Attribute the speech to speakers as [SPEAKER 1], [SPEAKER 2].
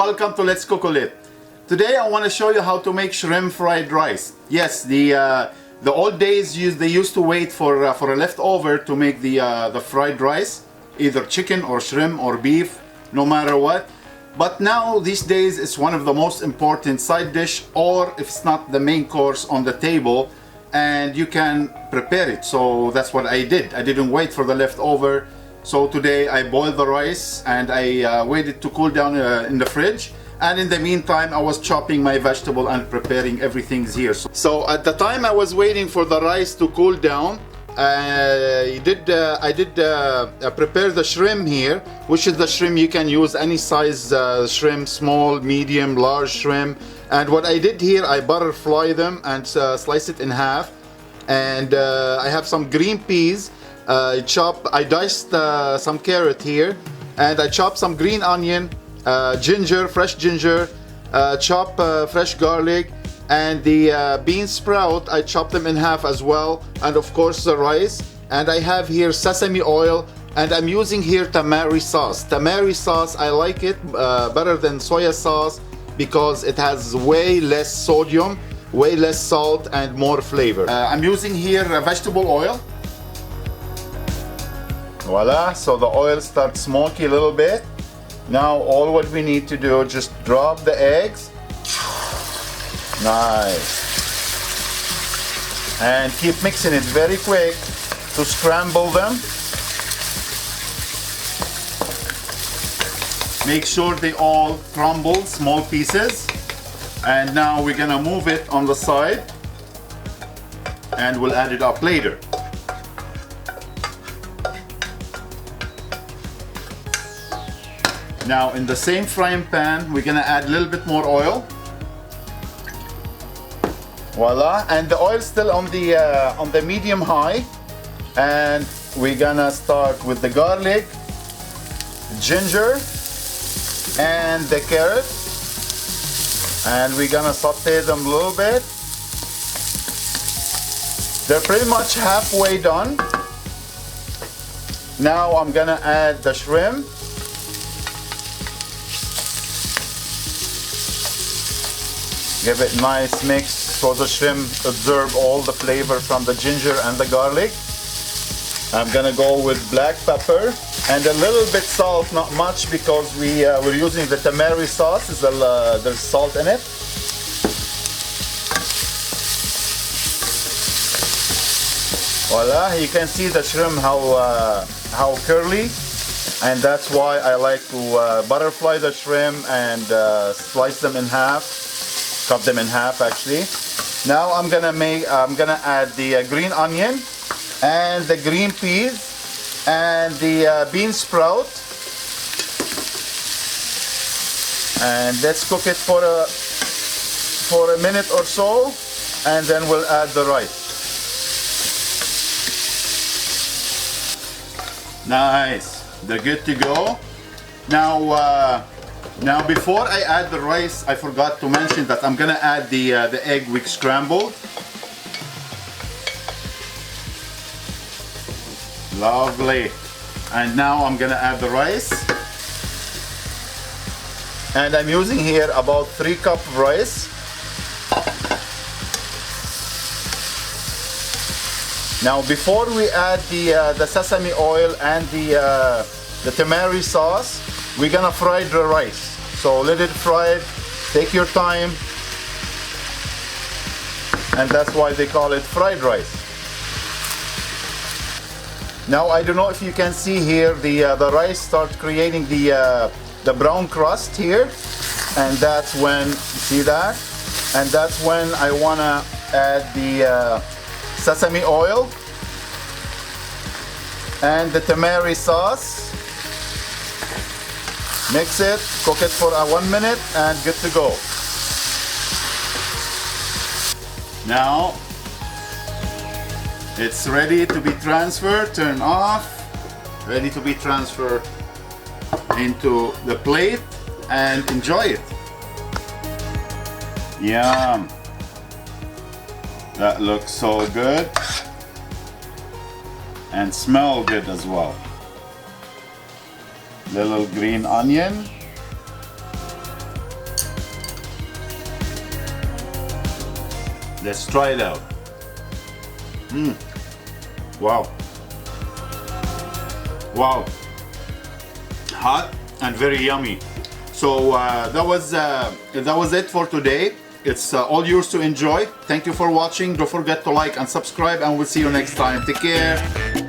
[SPEAKER 1] welcome to Letscookolet. Today I want to show you how to make shrimp fried rice. Yes, the old days they used to wait for a leftover to make the fried rice, either chicken or shrimp or beef, no matter what. But now these days it's one of the most important side dish, or if it's not the main course on the table, and you can prepare it. So that's what I did. I didn't wait for the leftover. So today I boiled the rice and I waited to cool down in the fridge. And in the meantime, I was chopping my vegetable and preparing everything here. So at the time I was waiting for the rice to cool down, I did prepare the shrimp here, which is the shrimp you can use any size shrimp, small, medium, large shrimp. And what I did here, I butterfly them and slice it in half. And I have some green peas. I diced some carrot here, and I chopped some green onion, ginger, fresh ginger, chop fresh garlic, and the bean sprout, I chopped them in half as well, and of course the rice. And I have here sesame oil, and I'm using here tamari sauce. Tamari sauce, I like it better than soya sauce because it has way less sodium, way less salt, and more flavor. I'm using here vegetable oil. Voila, so the oil starts smoky a little bit. Now all what we need to do, just drop the eggs. Nice. And keep mixing it very quick to scramble them. Make sure they all crumble, small pieces. And now we're gonna move it on the side and we'll add it up later. Now in the same frying pan, we're gonna add a little bit more oil. Voila, and the oil still on the medium high. And we're gonna start with the garlic, ginger, and the carrot. And we're gonna saute them a little bit. They're pretty much halfway done. Now I'm gonna add the shrimp. Give it a nice mix so the shrimp absorb all the flavor from the ginger and the garlic. I'm gonna go with black pepper and a little bit salt, not much, because we're using the tamari sauce. There's salt in it. Voila, you can see the shrimp how curly, and that's why I like to butterfly the shrimp and slice them in half. Cut them in half actually. Now I'm gonna add the green onion and the green peas and the bean sprout, and let's cook it for a minute or so, and then we'll add the rice. Nice, they're good to go. Now before I add the rice, I forgot to mention that I'm gonna add the egg we scrambled. Lovely. And now I'm gonna add the rice. And I'm using here about 3 cups of rice. Now before we add the sesame oil and the tamari sauce, we're gonna fry the rice. So let it fry, take your time. And that's why they call it fried rice. Now I don't know if you can see here, the rice starts creating the brown crust here. And that's when, you see that? And that's when I wanna add the sesame oil and the tamari sauce. Mix it, cook it for 1 minute, and good to go. Now it's ready to be transferred. Turn off. Ready to be transferred into the plate and enjoy it. Yum. That looks so good and smell good as well. Little green onion, Let's try it out. Wow. Wow. Hot and very yummy. So that was it for today. It's all yours to enjoy. Thank you for watching. Don't forget to like and subscribe, and we'll see you next time. Take care.